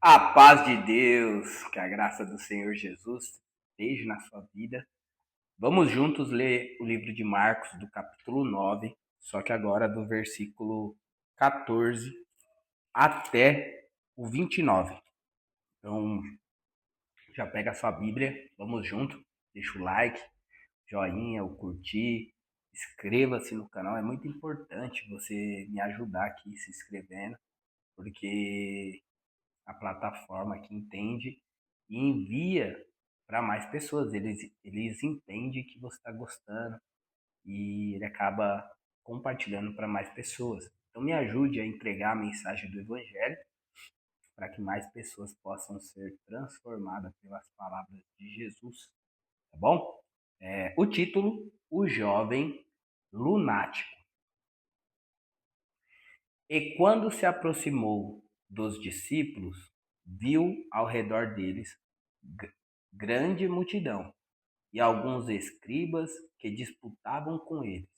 A paz de Deus, que a graça do Senhor Jesus esteja na sua vida. Vamos juntos ler o livro de Marcos, do capítulo 9, só que agora do versículo 14 até o 29. Então, já pega a sua Bíblia, vamos junto, deixa o like, joinha, o curtir, inscreva-se no canal, é muito importante você me ajudar aqui se inscrevendo, porque a plataforma que entende e envia para mais pessoas. Eles entendem que você está gostando e ele acaba compartilhando para mais pessoas. Então me ajude a entregar a mensagem do Evangelho para que mais pessoas possam ser transformadas pelas palavras de Jesus, tá bom? O título: O Jovem Lunático. E quando se aproximou dos discípulos, viu ao redor deles grande multidão e alguns escribas que disputavam com eles.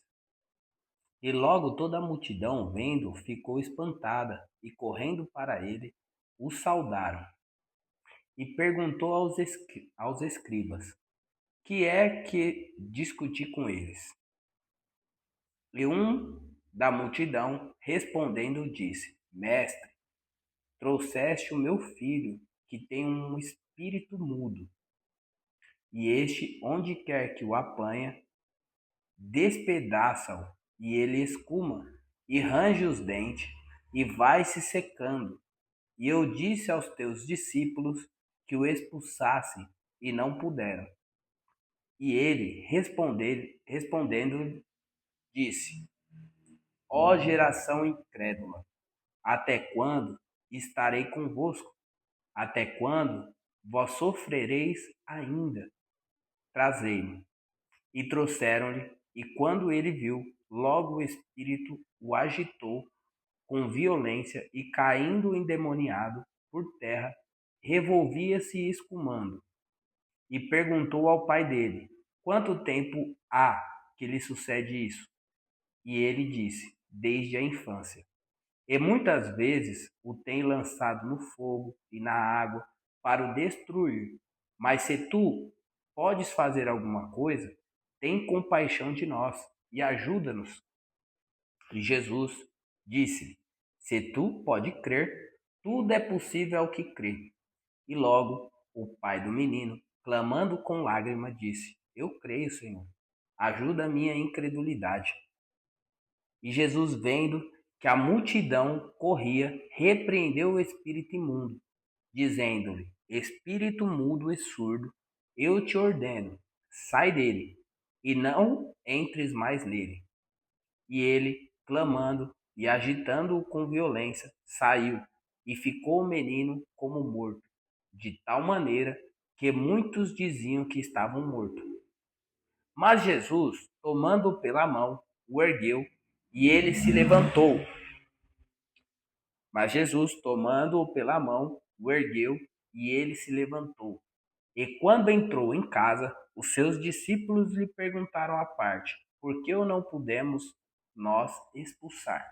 E logo toda a multidão, vendo, ficou espantada e, correndo para ele, o saudaram. E perguntou aos escribas: que é que discuti com eles? E um da multidão, respondendo, disse: Mestre, trouxeste o meu filho, que tem um espírito mudo, e este, onde quer que o apanha, despedaça-o, e ele escuma, e range os dentes, e vai se secando. E eu disse aos teus discípulos que o expulsassem, e não puderam. E ele, respondendo, disse: Ó geração incrédula, até quando estarei convosco? Até quando vós sofrereis ainda? Trazei-me. E trouxeram-lhe, e quando ele viu, logo o espírito o agitou com violência e, caindo endemoniado por terra, revolvia-se escumando. E perguntou ao pai dele: Quanto tempo há que lhe sucede isso? E ele disse: Desde a infância. E muitas vezes o tem lançado no fogo e na água para o destruir. Mas se tu podes fazer alguma coisa, tem compaixão de nós e ajuda-nos. E Jesus disse: Se tu pode crer, tudo é possível ao que crê. E logo o pai do menino, clamando com lágrimas, disse: Eu creio, Senhor, ajuda a minha incredulidade. E Jesus, vendo que a multidão corria, repreendeu o espírito imundo, dizendo-lhe: Espírito mudo e surdo, eu te ordeno, sai dele, e não entres mais nele. E ele, clamando e agitando-o com violência, saiu, e ficou o menino como morto, de tal maneira que muitos diziam que estavam mortos. Mas Jesus, tomando-o pela mão, o ergueu, e ele se levantou. Mas Jesus, tomando-o pela mão, o ergueu, e ele se levantou. E quando entrou em casa, os seus discípulos lhe perguntaram à parte: Por que o não pudemos nós expulsar?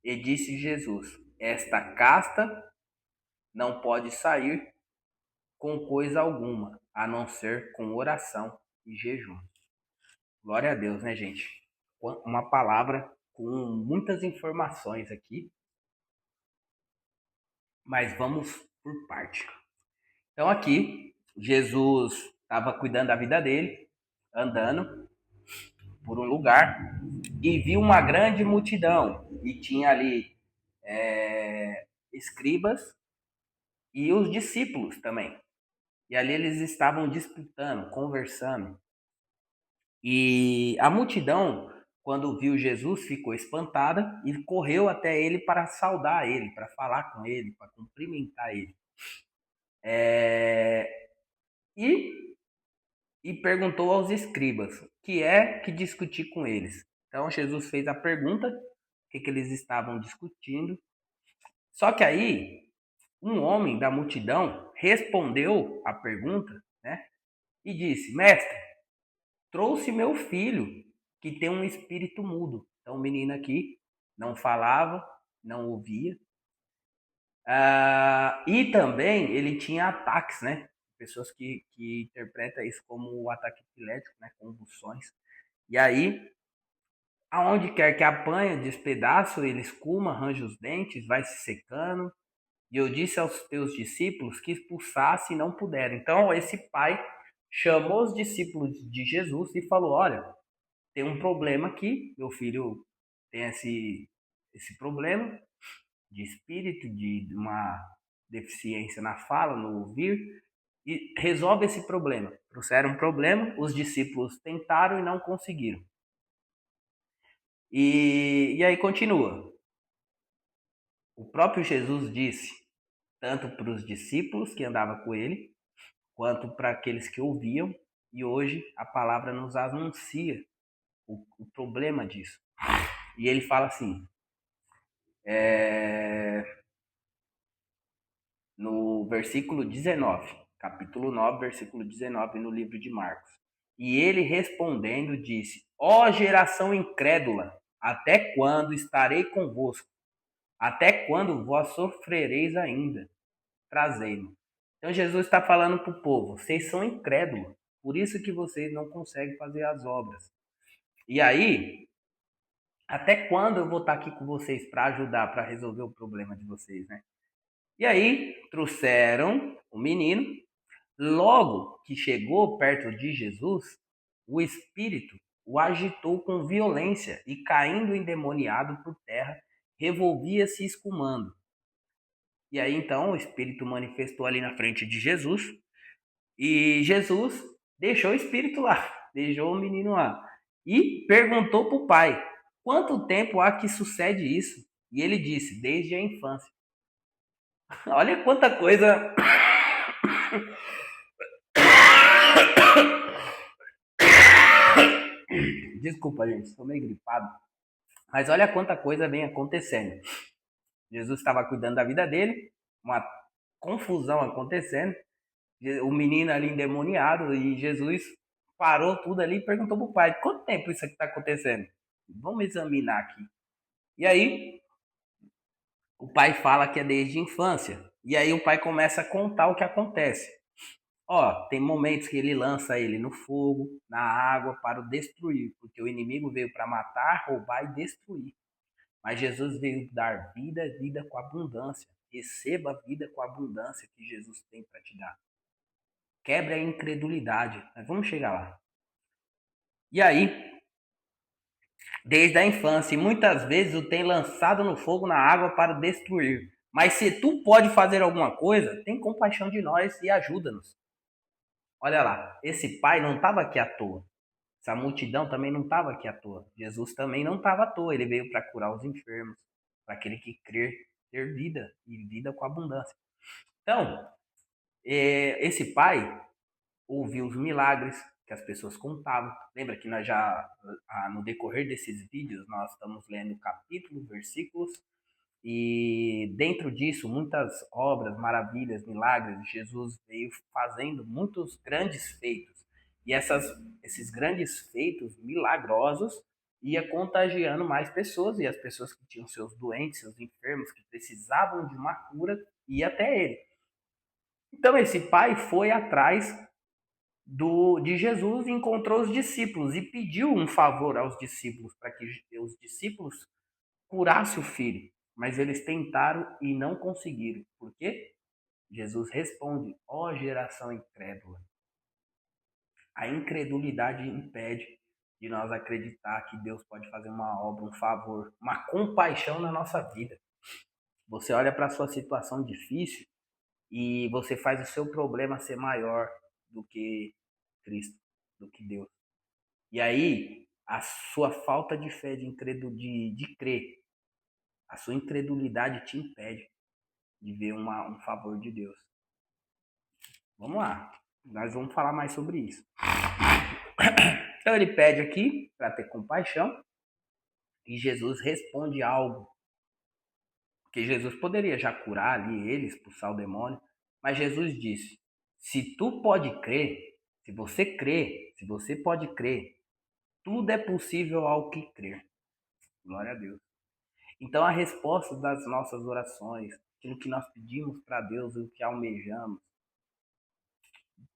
E disse Jesus: Esta casta não pode sair com coisa alguma, a não ser com oração e jejum. Glória a Deus, né, gente? Uma palavra com muitas informações aqui, mas vamos por parte. Então, aqui, Jesus estava cuidando da vida dele, andando por um lugar, e viu uma grande multidão. E tinha ali escribas e os discípulos também. E ali eles estavam disputando, conversando. E a multidão, quando viu Jesus, ficou espantada e correu até ele para saudar ele, para falar com ele, para cumprimentar ele. E, e perguntou aos escribas, que é que discutir com eles. Então Jesus fez a pergunta, o que eles estavam discutindo. Só que aí, um homem da multidão respondeu a pergunta, né? E disse: Mestre, trouxe meu filho, que tem um espírito mudo. Então o menino aqui não falava, não ouvia, E também ele tinha ataques, né? Pessoas que interpretam isso como o ataque epilético, né? Convulsões. E aí, aonde quer que apanha, despedaço, ele escuma, arranja os dentes, vai se secando. E eu disse aos teus discípulos que expulsasse e não puderam. Então, esse pai chamou os discípulos de Jesus e falou: Olha, tem um problema aqui, meu filho tem esse problema de espírito, de uma deficiência na fala, no ouvir, e resolve esse problema. Trouxeram um problema, os discípulos tentaram e não conseguiram. E aí continua. O próprio Jesus disse, tanto para os discípulos que andavam com ele, quanto para aqueles que ouviam, e hoje a palavra nos anuncia o problema disso. E ele fala assim, no versículo 19, capítulo 9, versículo 19, no livro de Marcos. E ele respondendo disse: Ó geração incrédula, até quando estarei convosco? Até quando vós sofrereis ainda? Trazei-me. Então Jesus está falando para o povo: vocês são incrédulos, por isso que vocês não conseguem fazer as obras. E aí, até quando eu vou estar aqui com vocês para ajudar, para resolver o problema de vocês, né? E aí trouxeram o menino. Logo que chegou perto de Jesus, o espírito o agitou com violência e, caindo endemoniado por terra, revolvia-se escumando. E aí então o espírito manifestou ali na frente de Jesus e Jesus deixou o espírito lá, deixou o menino lá e perguntou para o pai: quanto tempo há que sucede isso? E ele disse: desde a infância. Olha quanta coisa. Desculpa, gente, estou meio gripado. Mas olha quanta coisa vem acontecendo. Jesus estava cuidando da vida dele, uma confusão acontecendo, o menino ali endemoniado, e Jesus parou tudo ali e perguntou pro pai: quanto tempo isso aqui está acontecendo? Vamos examinar aqui. E aí, o pai fala que é desde a infância. E aí, o pai começa a contar o que acontece. Ó, tem momentos que ele lança ele no fogo, na água, para o destruir, porque o inimigo veio para matar, roubar e destruir. Mas Jesus veio dar vida, vida com abundância. Receba a vida com abundância que Jesus tem para te dar. Quebre a incredulidade. Mas vamos chegar lá. E aí, desde a infância, e muitas vezes o tem lançado no fogo, na água para destruir. Mas se tu pode fazer alguma coisa, tem compaixão de nós e ajuda-nos. Olha lá, esse pai não estava aqui à toa. Essa multidão também não estava aqui à toa. Jesus também não estava à toa. Ele veio para curar os enfermos, para aquele que crer ter vida e vida com abundância. Então, esse pai ouviu os milagres que as pessoas contavam. Lembra que nós já, no decorrer desses vídeos, nós estamos lendo capítulos, versículos, e dentro disso, muitas obras, maravilhas, milagres, Jesus veio fazendo muitos grandes feitos. E esses grandes feitos milagrosos ia contagiando mais pessoas, e as pessoas que tinham seus doentes, seus enfermos, que precisavam de uma cura, ia até ele. Então esse pai foi atrás de Jesus e encontrou os discípulos e pediu um favor aos discípulos para que os discípulos curassem o filho. Mas eles tentaram e não conseguiram. Por quê? Jesus responde: ó geração incrédula. A incredulidade impede de nós acreditar que Deus pode fazer uma obra, um favor, uma compaixão na nossa vida. Você olha para a sua situação difícil e você faz o seu problema ser maior do que Cristo, do que Deus. E aí, a sua falta de fé, de crer, a sua incredulidade te impede de ver um favor de Deus. Vamos lá, nós vamos falar mais sobre isso. Então ele pede aqui para ter compaixão e Jesus responde algo. Porque Jesus poderia já curar ali ele, expulsar o demônio, mas Jesus disse: se tu pode crer, se você crê, se você pode crer, tudo é possível ao que crer. Glória a Deus. Então, a resposta das nossas orações, aquilo que nós pedimos para Deus, o que almejamos,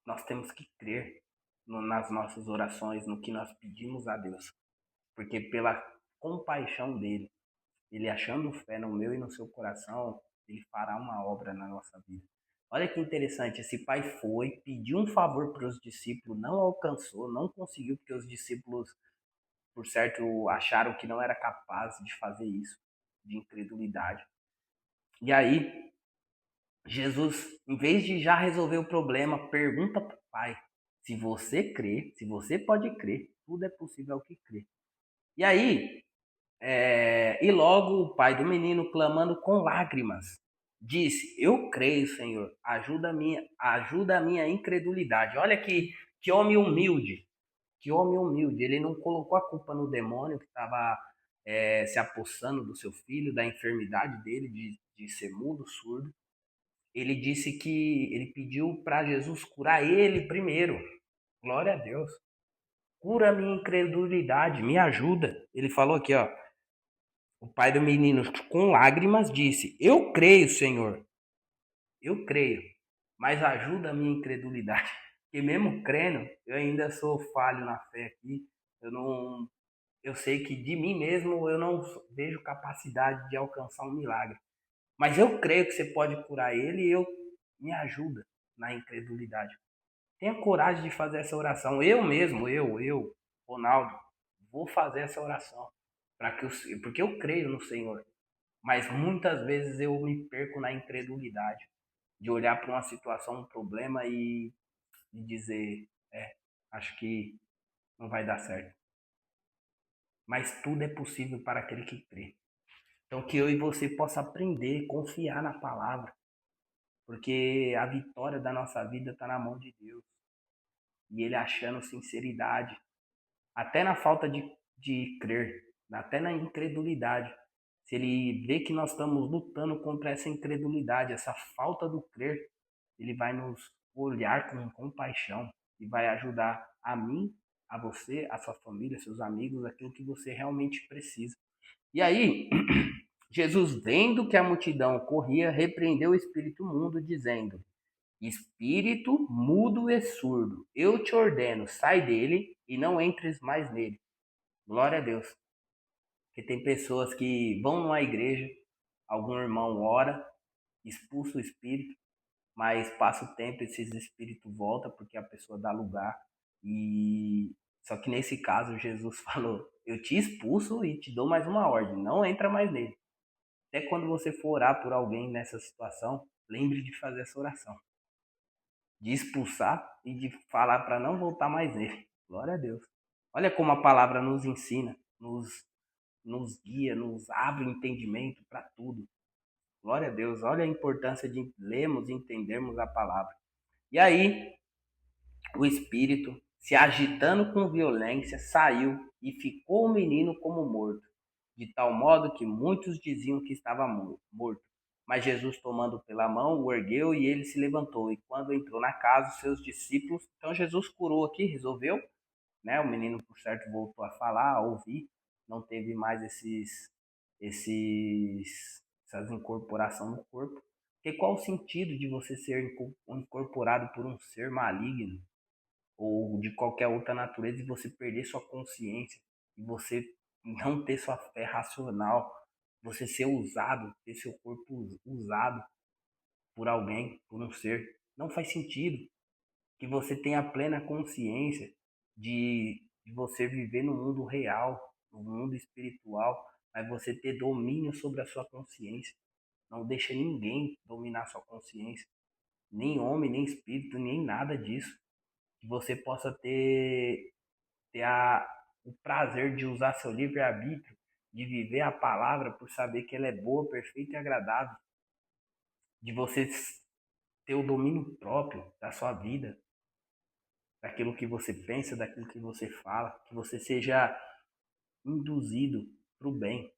nós temos que crer nas nossas orações, no que nós pedimos a Deus. Porque pela compaixão dele, ele achando fé no meu e no seu coração, ele fará uma obra na nossa vida. Olha que interessante, esse pai foi, pediu um favor para os discípulos, não alcançou, não conseguiu, porque os discípulos, por certo, acharam que não era capaz de fazer isso, de incredulidade. E aí, Jesus, em vez de já resolver o problema, pergunta para o pai: se você crê, se você pode crer, tudo é possível ao que crê. E aí, e logo o pai do menino, clamando com lágrimas, disse: eu creio, Senhor, ajuda a minha incredulidade. Olha que homem humilde, que homem humilde. Ele não colocou a culpa no demônio que estava se apossando do seu filho, da enfermidade dele, de ser mudo, surdo. Ele disse que ele pediu para Jesus curar ele primeiro. Glória a Deus. Cura a minha incredulidade, me ajuda. Ele falou aqui, ó. O pai do menino, com lágrimas, disse: eu creio, Senhor, eu creio, mas ajuda a minha incredulidade. Porque mesmo crendo, eu ainda sou falho na fé aqui. Eu não, eu sei que de mim mesmo eu não vejo capacidade de alcançar um milagre. Mas eu creio que você pode curar ele e eu me ajuda na incredulidade. Tenha coragem de fazer essa oração. Eu mesmo, Ronaldo, vou fazer essa oração porque eu creio no Senhor. Mas muitas vezes eu me perco na incredulidade de olhar para uma situação, um problema e dizer, acho que não vai dar certo. Mas tudo é possível para aquele que crê. Então que eu e você possa aprender, confiar na palavra, porque a vitória da nossa vida está na mão de Deus. E Ele achando sinceridade, até na falta de crer, até na incredulidade. Se Ele vê que nós estamos lutando contra essa incredulidade, essa falta do crer, Ele vai nos olhar com compaixão e vai ajudar a mim, a você, a sua família, seus amigos, aquilo que você realmente precisa. E aí, Jesus, vendo que a multidão corria, repreendeu o espírito mudo, dizendo: espírito mudo e surdo, eu te ordeno, sai dele e não entres mais nele. Glória a Deus. Porque tem pessoas que vão numa igreja, algum irmão ora, expulsa o espírito, mas passa o tempo, esses espíritos voltam porque a pessoa dá lugar. E só que nesse caso Jesus falou: eu te expulso e te dou mais uma ordem, não entra mais nele. Até quando você for orar por alguém nessa situação, lembre de fazer essa oração, de expulsar e de falar para não voltar mais nele. Glória a Deus. Olha como a palavra nos ensina, nos guia, nos abre o entendimento para tudo. Glória a Deus. Olha a importância de lermos e entendermos a palavra. E aí, o espírito, se agitando com violência, saiu e ficou o menino como morto, de tal modo que muitos diziam que estava morto. Mas Jesus, tomando pela mão, o ergueu e ele se levantou. E quando entrou na casa, seus discípulos. Então, Jesus curou aqui, resolveu, né? O menino, por certo, voltou a falar, a ouvir, não teve mais essas incorporação no corpo. Porque qual o sentido de você ser incorporado por um ser maligno ou de qualquer outra natureza e você perder sua consciência e você não ter sua fé racional, você ser usado, ter seu corpo usado por alguém, por um ser? Não faz sentido. Que você tenha plena consciência de você viver no mundo real, no mundo espiritual, mas você ter domínio sobre a sua consciência. Não deixa ninguém dominar sua consciência, nem homem, nem espírito, nem nada disso. Que você possa ter o prazer de usar seu livre-arbítrio, de viver a palavra por saber que ela é boa, perfeita e agradável. De você ter o domínio próprio da sua vida, daquilo que você pensa, daquilo que você fala, que você seja induzido para o bem,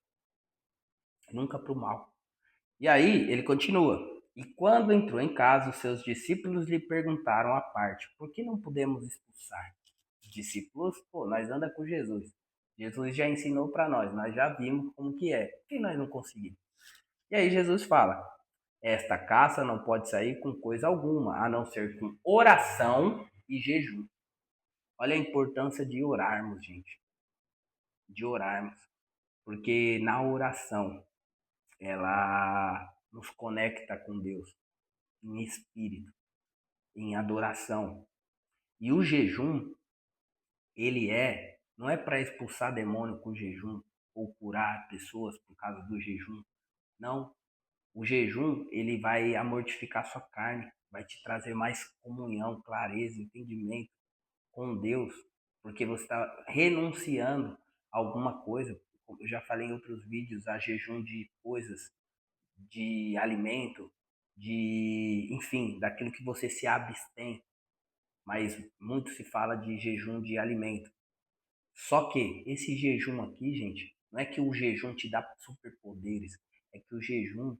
nunca para o mal. E aí ele continua. E quando entrou em casa, os seus discípulos lhe perguntaram à parte: por que não podemos expulsar? Os discípulos, pô, nós anda com Jesus. Jesus já ensinou para nós já vimos como que é. Por que nós não conseguimos? E aí Jesus fala: esta caça não pode sair com coisa alguma, a não ser com oração e jejum. Olha a importância de orarmos, gente. De orarmos. Porque na oração, ela nos conecta com Deus em espírito, em adoração. E o jejum, não é para expulsar demônio com jejum ou curar pessoas por causa do jejum. Não. O jejum, ele vai amortificar sua carne, vai te trazer mais comunhão, clareza, entendimento com Deus, porque você está renunciando a alguma coisa. Eu já falei em outros vídeos, a jejum de coisas, de alimento, enfim, daquilo que você se abstém, mas muito se fala de jejum de alimento. Só que esse jejum aqui, gente, não é que o jejum te dá superpoderes, é que o jejum,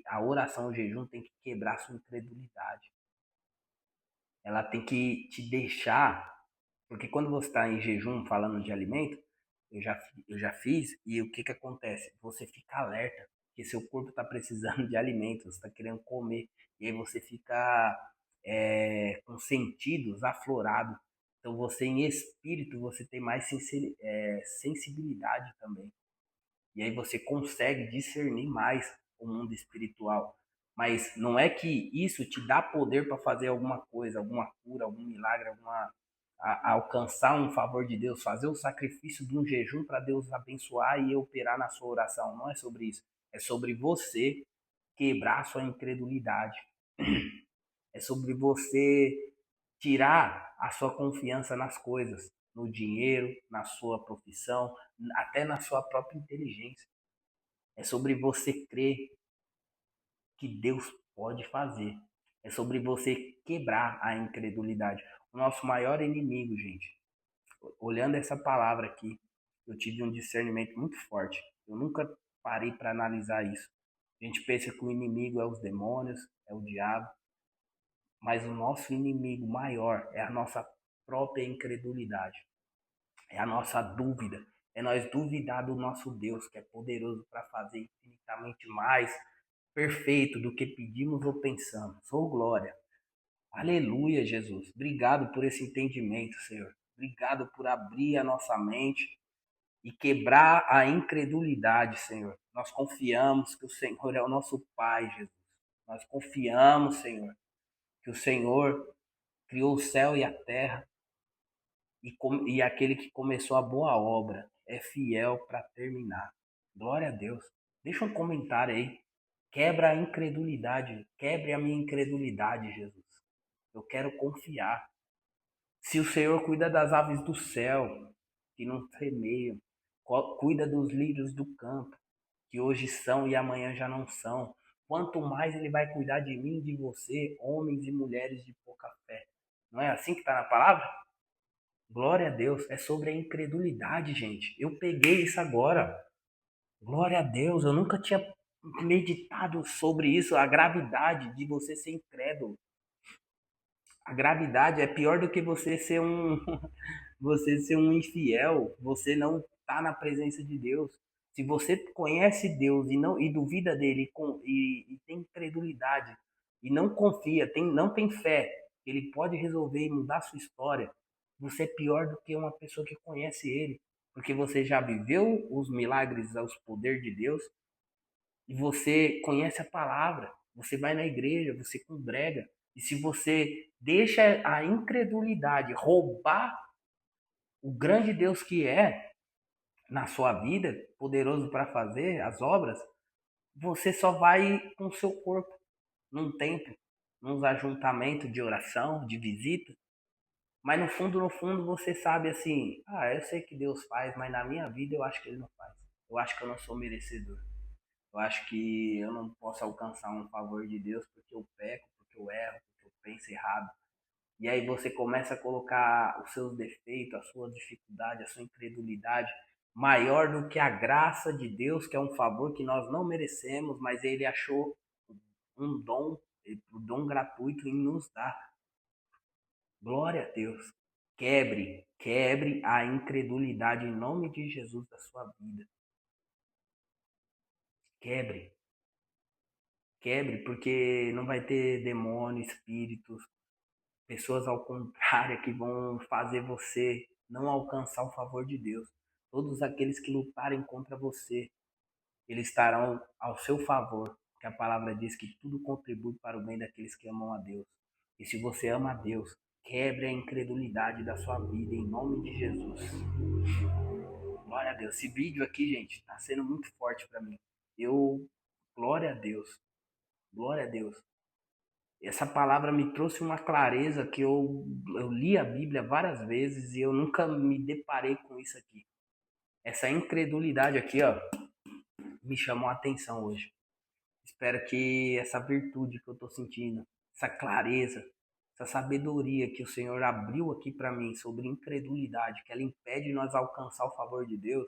a oração, o jejum tem que quebrar sua incredulidade. Ela tem que te deixar, porque quando você está em jejum falando de alimento, eu já fiz, e o que que acontece? Você fica alerta, porque seu corpo está precisando de alimento, você está querendo comer, e aí você fica com sentidos aflorados. Então você em espírito, você tem mais sensibilidade também. E aí você consegue discernir mais o mundo espiritual. Mas não é que isso te dá poder para fazer alguma coisa, alguma cura, algum milagre, alcançar um favor de Deus, fazer o sacrifício de um jejum para Deus abençoar e operar na sua oração. Não é sobre isso. É sobre você quebrar a sua incredulidade. É sobre você tirar a sua confiança nas coisas, no dinheiro, na sua profissão, até na sua própria inteligência. É sobre você crer que Deus pode fazer. É sobre você quebrar a incredulidade. O nosso maior inimigo, gente, olhando essa palavra aqui, eu tive um discernimento muito forte. Eu nunca parei para analisar isso. A gente pensa que o inimigo é os demônios, é o diabo, mas o nosso inimigo maior é a nossa própria incredulidade, é a nossa dúvida, é nós duvidar do nosso Deus, que é poderoso para fazer infinitamente mais perfeito do que pedimos ou pensamos. Oh, glória. Aleluia, Jesus. Obrigado por esse entendimento, Senhor. Obrigado por abrir a nossa mente e quebrar a incredulidade, Senhor. Nós confiamos que o Senhor é o nosso Pai, Jesus. Nós confiamos, Senhor, que o Senhor criou o céu e a terra e aquele que começou a boa obra é fiel para terminar. Glória a Deus. Deixa um comentário aí. Quebra a incredulidade. Quebre a minha incredulidade, Jesus. Eu quero confiar. Se o Senhor cuida das aves do céu, que não semeiam, cuida dos lírios do campo, que hoje são e amanhã já não são, quanto mais Ele vai cuidar de mim e de você, homens e mulheres de pouca fé. Não é assim que está na palavra? Glória a Deus. É sobre a incredulidade, gente. Eu peguei isso agora. Glória a Deus. Eu nunca tinha meditado sobre isso, a gravidade de você ser incrédulo. A gravidade é pior do que você ser um você ser um infiel, você não está na presença de Deus. Se você conhece Deus e duvida dele e tem incredulidade e não confia, não tem fé, ele pode resolver e mudar a sua história. Você é pior do que uma pessoa que conhece ele, porque você já viveu os milagres, os poderes de Deus e você conhece a palavra. Você vai na igreja, você congrega. E se você deixa a incredulidade roubar o grande Deus que é na sua vida, poderoso para fazer as obras, você só vai com o seu corpo num templo, num ajuntamento de oração, de visita, mas no fundo você sabe assim, eu sei que Deus faz, mas na minha vida eu acho que ele não faz. Eu acho que eu não sou merecedor. Eu acho que eu não posso alcançar um favor de Deus porque eu peco, porque eu erro, porque eu penso errado. E aí você começa a colocar os seus defeitos, a sua dificuldade, a sua incredulidade maior do que a graça de Deus, que é um favor que nós não merecemos, mas ele achou um dom, um dom gratuito em nos dar. Glória a Deus. Quebre a incredulidade em nome de Jesus da sua vida. Quebre, quebre, porque não vai ter demônio, espíritos, pessoas ao contrário que vão fazer você não alcançar o favor de Deus. Todos aqueles que lutarem contra você, eles estarão ao seu favor, porque a palavra diz que tudo contribui para o bem daqueles que amam a Deus. E se você ama a Deus, quebre a incredulidade da sua vida em nome de Jesus. Glória a Deus. Esse vídeo aqui, gente, está sendo muito forte para mim. Glória a Deus. Glória a Deus. Essa palavra me trouxe uma clareza que eu li a Bíblia várias vezes e eu nunca me deparei com isso aqui. Essa incredulidade aqui, ó, me chamou a atenção hoje. Espero que essa virtude que eu estou sentindo, essa clareza, essa sabedoria que o Senhor abriu aqui para mim sobre incredulidade, que ela impede nós alcançar o favor de Deus,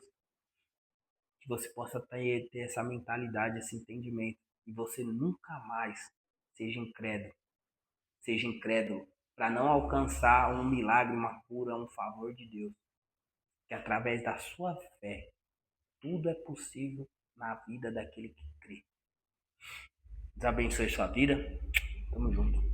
que você possa ter essa mentalidade, esse entendimento, e você nunca mais seja incrédulo. Seja incrédulo para não alcançar um milagre, uma cura, um favor de Deus. Que através da sua fé, tudo é possível na vida daquele que crê. Deus abençoe sua vida. Tamo junto.